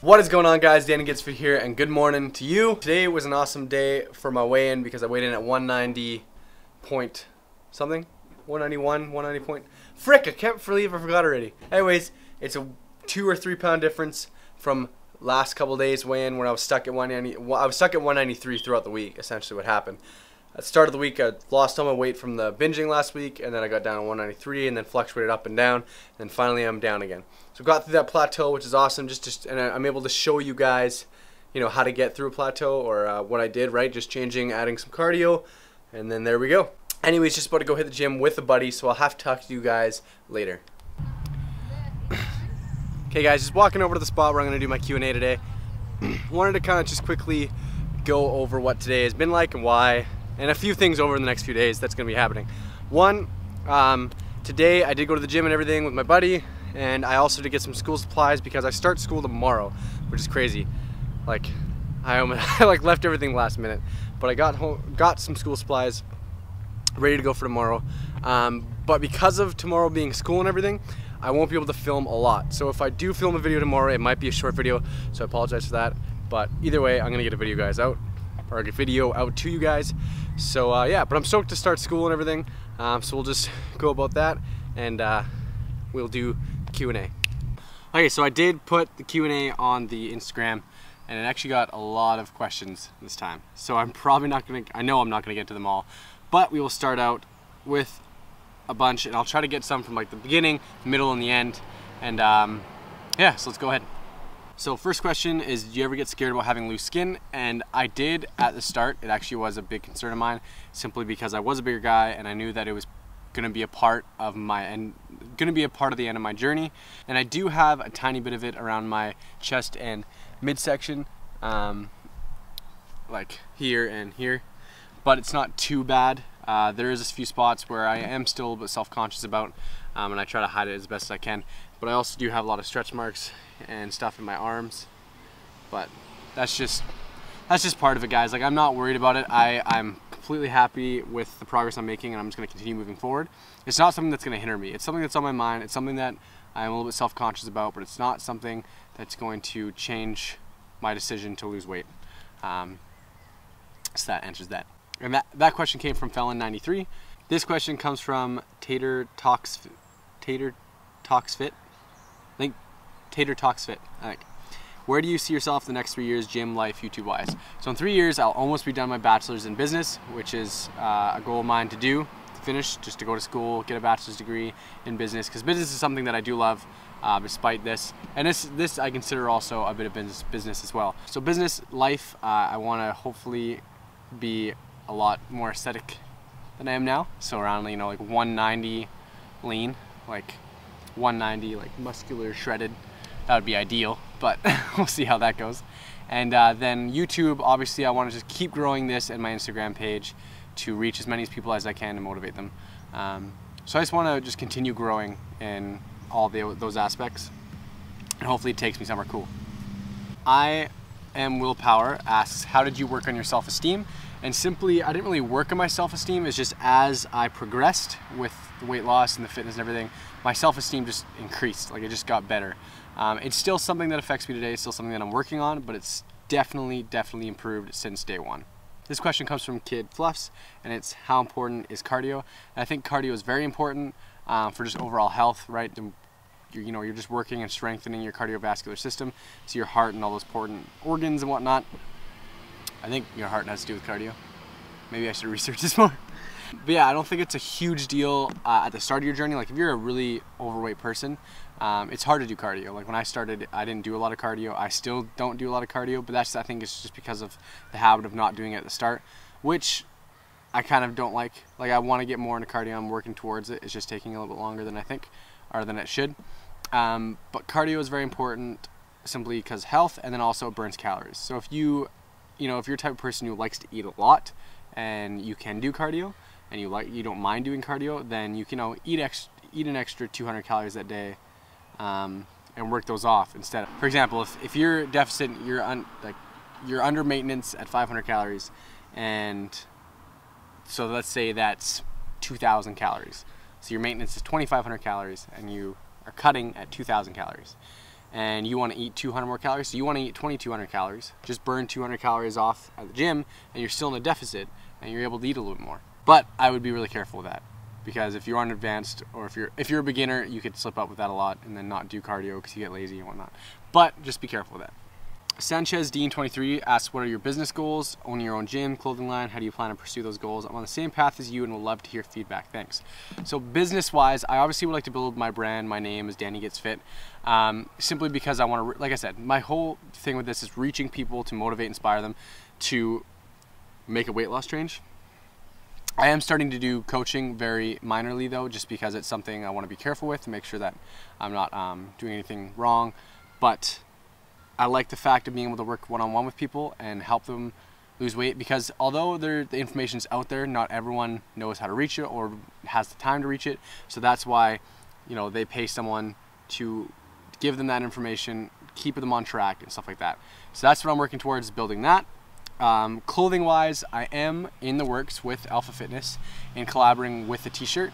What is going on, guys? Danny Gets Fit here, and good morning to you. Today was an awesome day for my weigh-in because I weighed in at 190 point something, 191, 190 point. Frick! I can't believe I forgot already. Anyways, it's a 2 or 3 pound difference from last couple days weigh-in when I was stuck at 190. I was stuck at 193 throughout the week. Essentially, what happened. At the start of the week, I lost all my weight from the binging last week, and then I got down to 193, and then fluctuated up and down, and finally I'm down again. So got through that plateau, which is awesome. And I'm able to show you guys, how to get through a plateau, or what I did, right? Just changing, adding some cardio, and then there we go. Anyways, just about to go hit the gym with a buddy, so I'll have to talk to you guys later. Okay, guys, just walking over to the spot where I'm gonna do my Q&A today. Wanted to kind of just quickly go over what today has been like and why. And a few things over in the next few days that's going to be happening. One, today I did go to the gym and everything with my buddy, and I also did get some school supplies because I start school tomorrow, which is crazy. Like, I left everything last minute, but I got some school supplies ready to go for tomorrow. But because of tomorrow being school and everything, I won't be able to film a lot. So if I do film a video tomorrow, it might be a short video, so I apologize for that. But either way, I'm going to get a video out to you guys. So yeah, but I'm stoked to start school and everything. So we'll just go about that, and we'll do Q&A. Okay, so I did put the Q&A on the Instagram, and it actually got a lot of questions this time. So I'm probably not gonna, I know I'm not gonna get to them all, but we will start out with a bunch, and I'll try to get some from like the beginning, middle, and the end. And yeah, so let's go ahead. So first question is, do you ever get scared about having loose skin? And I did at the start. It actually was a big concern of mine, simply because I was a bigger guy and I knew that it was going to be a part of the end of my journey. And I do have a tiny bit of it around my chest and midsection, like here and here, but it's not too bad. There is a few spots where I am still a little bit self-conscious about, and I try to hide it as best as I can. But I also do have a lot of stretch marks and stuff in my arms, but that's just part of it, guys. Like, I'm not worried about it. I'm completely happy with the progress I'm making, and I'm just going to continue moving forward. It's not something that's going to hinder me. It's something that's on my mind. It's something that I'm a little bit self-conscious about, but it's not something that's going to change my decision to lose weight. So that answers that. And that question came from Felon93. This question comes from Tater Talks Fit. I think Tater Talks Fit. I think. Where do you see yourself the next 3 years, gym, life, YouTube wise? So in 3 years, I'll almost be done my bachelor's in business, which is a goal of mine to finish, just to go to school, get a bachelor's degree in business, because business is something that I do love, despite this. And this I consider also a bit of business as well. So business, life, I want to hopefully be a lot more aesthetic than I am now. So around, like 190 lean, like 190, like muscular, shredded. That would be ideal, but we'll see how that goes. And then YouTube, obviously I want to just keep growing this and my Instagram page to reach as many people as I can and motivate them. So I just want to just continue growing in all those aspects, and hopefully it takes me somewhere cool. I am Willpower asks, how did you work on your self-esteem? And simply, I didn't really work on my self-esteem. It's just as I progressed with the weight loss and the fitness and everything, my self-esteem just increased. Like, it just got better. It's still something that affects me today. It's still something that I'm working on, but it's definitely improved since day one. This question comes from Kid Fluffs, and it's, how important is cardio? And I think cardio is very important for just overall health, right? You're just working and strengthening your cardiovascular system, so your heart and all those important organs and whatnot. I think your heart has to do with cardio. Maybe I should research this more. But yeah, I don't think it's a huge deal at the start of your journey. Like, if you're a really overweight person, it's hard to do cardio. Like, when I started, I didn't do a lot of cardio. I still don't do a lot of cardio, but I think it's just because of the habit of not doing it at the start, which I kind of don't like. Like, I want to get more into cardio. I'm working towards it. It's just taking a little bit longer than I think, or than it should. But cardio is very important simply because health, and then also it burns calories. So if you're the type of person who likes to eat a lot and you can do cardio, and you don't mind doing cardio, then you can eat an extra 200 calories that day, and work those off instead. For example, if you're deficit, you're under maintenance at 500 calories, and so let's say that's 2,000 calories. So your maintenance is 2,500 calories, and you are cutting at 2,000 calories. and you want to eat 200 more calories, so you want to eat 2,200 calories, just burn 200 calories off at the gym, and you're still in a deficit, and you're able to eat a little bit more. But I would be really careful with that, because if you aren't advanced, or if you're a beginner, you could slip up with that a lot and then not do cardio because you get lazy and whatnot. But just be careful with that. Sanchez Dean 23 asks, what are your business goals? Own your own gym, clothing line, how do you plan to pursue those goals? I'm on the same path as you and would love to hear feedback, thanks. So business wise, I obviously would like to build my brand, my name as Danny Gets Fit, simply because I want to, like I said, my whole thing with this is reaching people to motivate, inspire them to make a weight loss change. I am starting to do coaching very minorly though, just because it's something I want to be careful with to make sure that I'm not doing anything wrong. But I like the fact of being able to work one-on-one with people and help them lose weight, because although the information's out there, not everyone knows how to reach it or has the time to reach it. So that's why, you know, they pay someone to give them that information, keep them on track and stuff like that. So that's what I'm working towards, building that. Clothing wise, I am in the works with Alpha Fitness and collaborating with the t-shirt,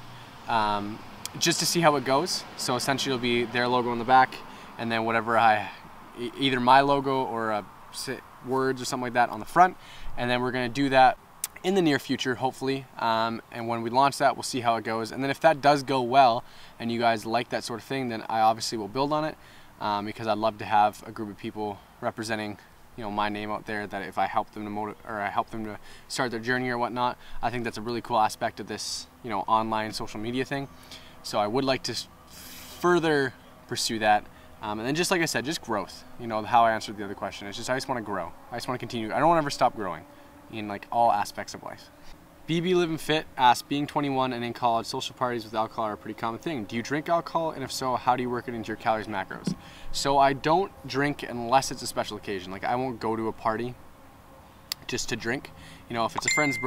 just to see how it goes. So essentially it'll be their logo on the back, and then whatever either my logo or words or something like that on the front, and then we're going to do that in the near future, hopefully, and when we launch that, we'll see how it goes. And then if that does go well and you guys like that sort of thing, then I obviously will build on it, because I'd love to have a group of people representing, you know, my name out there, that if I help them to start their journey or whatnot, I think that's a really cool aspect of this, you know, online social media thing. So I would like to further pursue that. And then just like I said, just growth. You know, how I answered the other question. It's just I just want to grow. I just want to continue. I don't want to ever stop growing in like all aspects of life. BB Living Fit asks, being 21 and in college, social parties with alcohol are a pretty common thing. Do you drink alcohol? And if so, how do you work it into your calories, macros? So I don't drink unless it's a special occasion. Like I won't go to a party just to drink. You know, if it's a friend's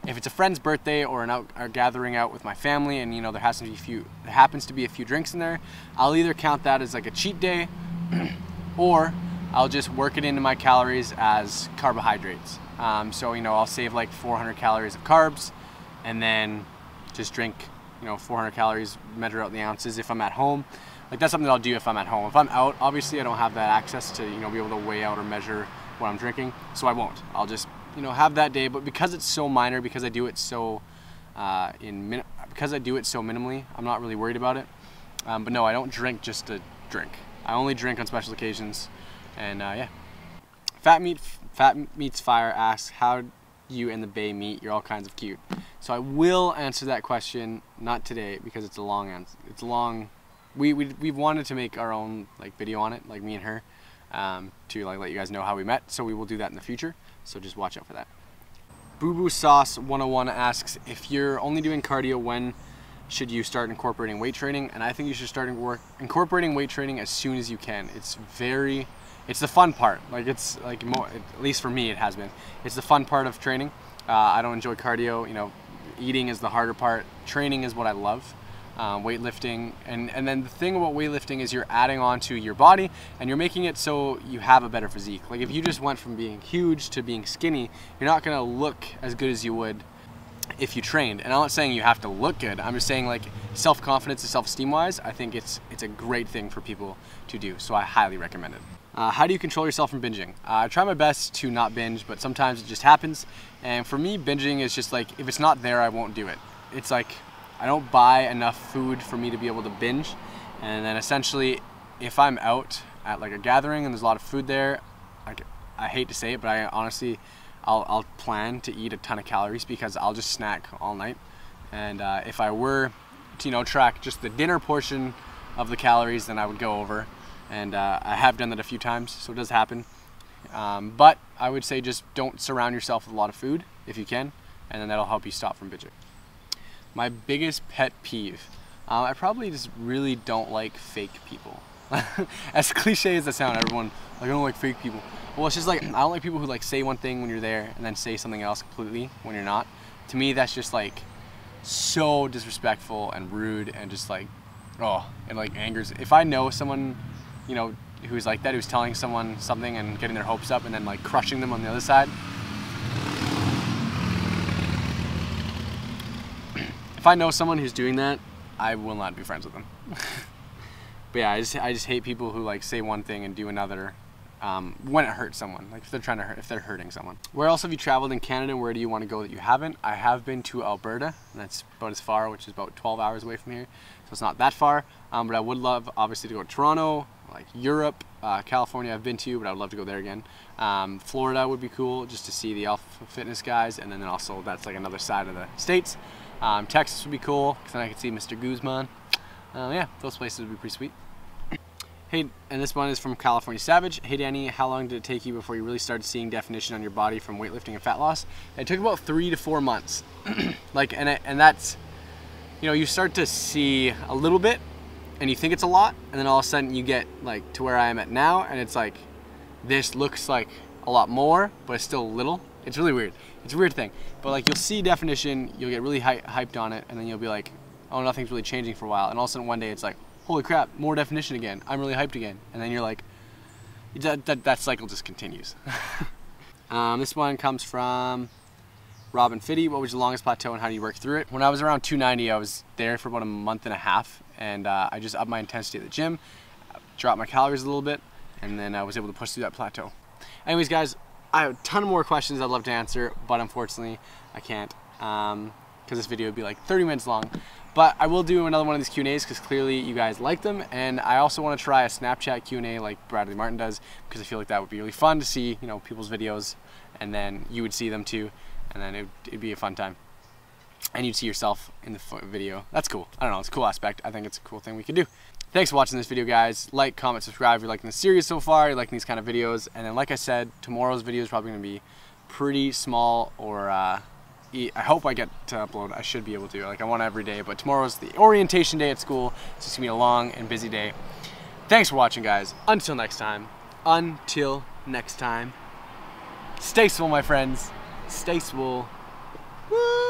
If it's a friend's birthday or a gathering out with my family, and you know there happens to be a few drinks in there, I'll either count that as like a cheat day, or I'll just work it into my calories as carbohydrates. So you know I'll save like 400 calories of carbs, and then just drink, you know, 400 calories, measure out the ounces if I'm at home. Like that's something that I'll do if I'm at home. If I'm out, obviously I don't have that access to, you know, be able to weigh out or measure what I'm drinking, so I won't. I'll just, you know, have that day. But because it's so minor, because I do it so minimally, I'm not really worried about it. But no, I don't drink just to drink. I only drink on special occasions. And yeah. Fat Meets Fire asks, how you and the Bay meet? You're all kinds of cute. So I will answer that question, not today, because it's a long answer. It's a long. We've wanted to make our own like video on it, like me and her, to like let you guys know how we met. So we will do that in the future. So just watch out for that. Boo Boo Sauce 101 asks, if you're only doing cardio, when should you start incorporating weight training? And I think you should start incorporating weight training as soon as you can. It's the fun part. Like it's like at least for me it has been. It's the fun part of training. I don't enjoy cardio. You know, eating is the harder part. Training is what I love. Weightlifting, and then the thing about weightlifting is you're adding on to your body and you're making it so you have a better physique. Like if you just went from being huge to being skinny, you're not gonna look as good as you would if you trained. And I'm not saying you have to look good. I'm just saying like self-confidence and self-esteem wise, I think it's a great thing for people to do. So I highly recommend it. How do you control yourself from binging? I try my best to not binge, but sometimes it just happens. And for me, binging is just like, if it's not there, I won't do it. It's like, I don't buy enough food for me to be able to binge. And then essentially, if I'm out at like a gathering and there's a lot of food there, I hate to say it, but I honestly, I'll plan to eat a ton of calories because I'll just snack all night. And if I were to, you know, track just the dinner portion of the calories, then I would go over. And I have done that a few times, so it does happen. But I would say just don't surround yourself with a lot of food if you can, and then that'll help you stop from binging. My biggest pet peeve. I probably just really don't like fake people. As cliche as that sounds, everyone like, I don't like fake people. Well, it's just like, I don't like people who like say one thing when you're there and then say something else completely when you're not. To me, that's just like so disrespectful and rude and just like, oh, it like angers. If I know someone, you know, who's like that, who's telling someone something and getting their hopes up and then like crushing them on the other side. If I know someone who's doing that, I will not be friends with them. But yeah, I just hate people who like say one thing and do another when it hurts someone. Like if they're hurting someone. Where else have you traveled in Canada, and where do you want to go that you haven't? I have been to Alberta, and that's about as far, which is about 12 hours away from here. So it's not that far. But I would love, obviously, to go to Toronto, like Europe, California I've been to, but I would love to go there again. Florida would be cool, just to see the Alpha Fitness guys, and then also that's like another side of the States. Texas would be cool, because then I could see Mr. Guzman. Yeah, those places would be pretty sweet. Hey, and this one is from California Savage. Hey Danny, how long did it take you before you really started seeing definition on your body from weightlifting and fat loss? It took about 3 to 4 months. Like, and that's, you know, you start to see a little bit, and you think it's a lot, and then all of a sudden you get like to where I am at now, and it's like, this looks like a lot more, but it's still little. It's really weird. It's a weird thing. But like, you'll see definition, you'll get really hyped on it, and then you'll be like, oh, nothing's really changing for a while. And all of a sudden one day it's like, holy crap, more definition again. I'm really hyped again. And then you're like, that cycle just continues. This one comes from Robin Fitty. What was your longest plateau and how do you work through it? When I was around 290, I was there for about a month and a half, and I just upped my intensity at the gym, dropped my calories a little bit, and then I was able to push through that plateau. Anyways, guys, I have a ton more questions I'd love to answer, but unfortunately I can't, because this video would be like 30 minutes long. But I will do another one of these Q&As because clearly you guys like them, and I also want to try a Snapchat Q&A like Bradley Martin does, because I feel like that would be really fun to see, you know, people's videos, and then you would see them too, and then it'd be a fun time. And you'd see yourself in the video. That's cool. I don't know, it's a cool aspect. I think it's a cool thing we could do. Thanks for watching this video, guys. Like, comment, subscribe if you're liking the series so far, you're liking these kind of videos. And then like I said, tomorrow's video is probably going to be pretty small, or I hope I get to upload. I should be able to. Like, I want every day, but tomorrow's the orientation day at school. It's just gonna be a long and busy day. Thanks for watching, guys. Until next time. Until next time. Stay swole, my friends. Stay swole. Woo!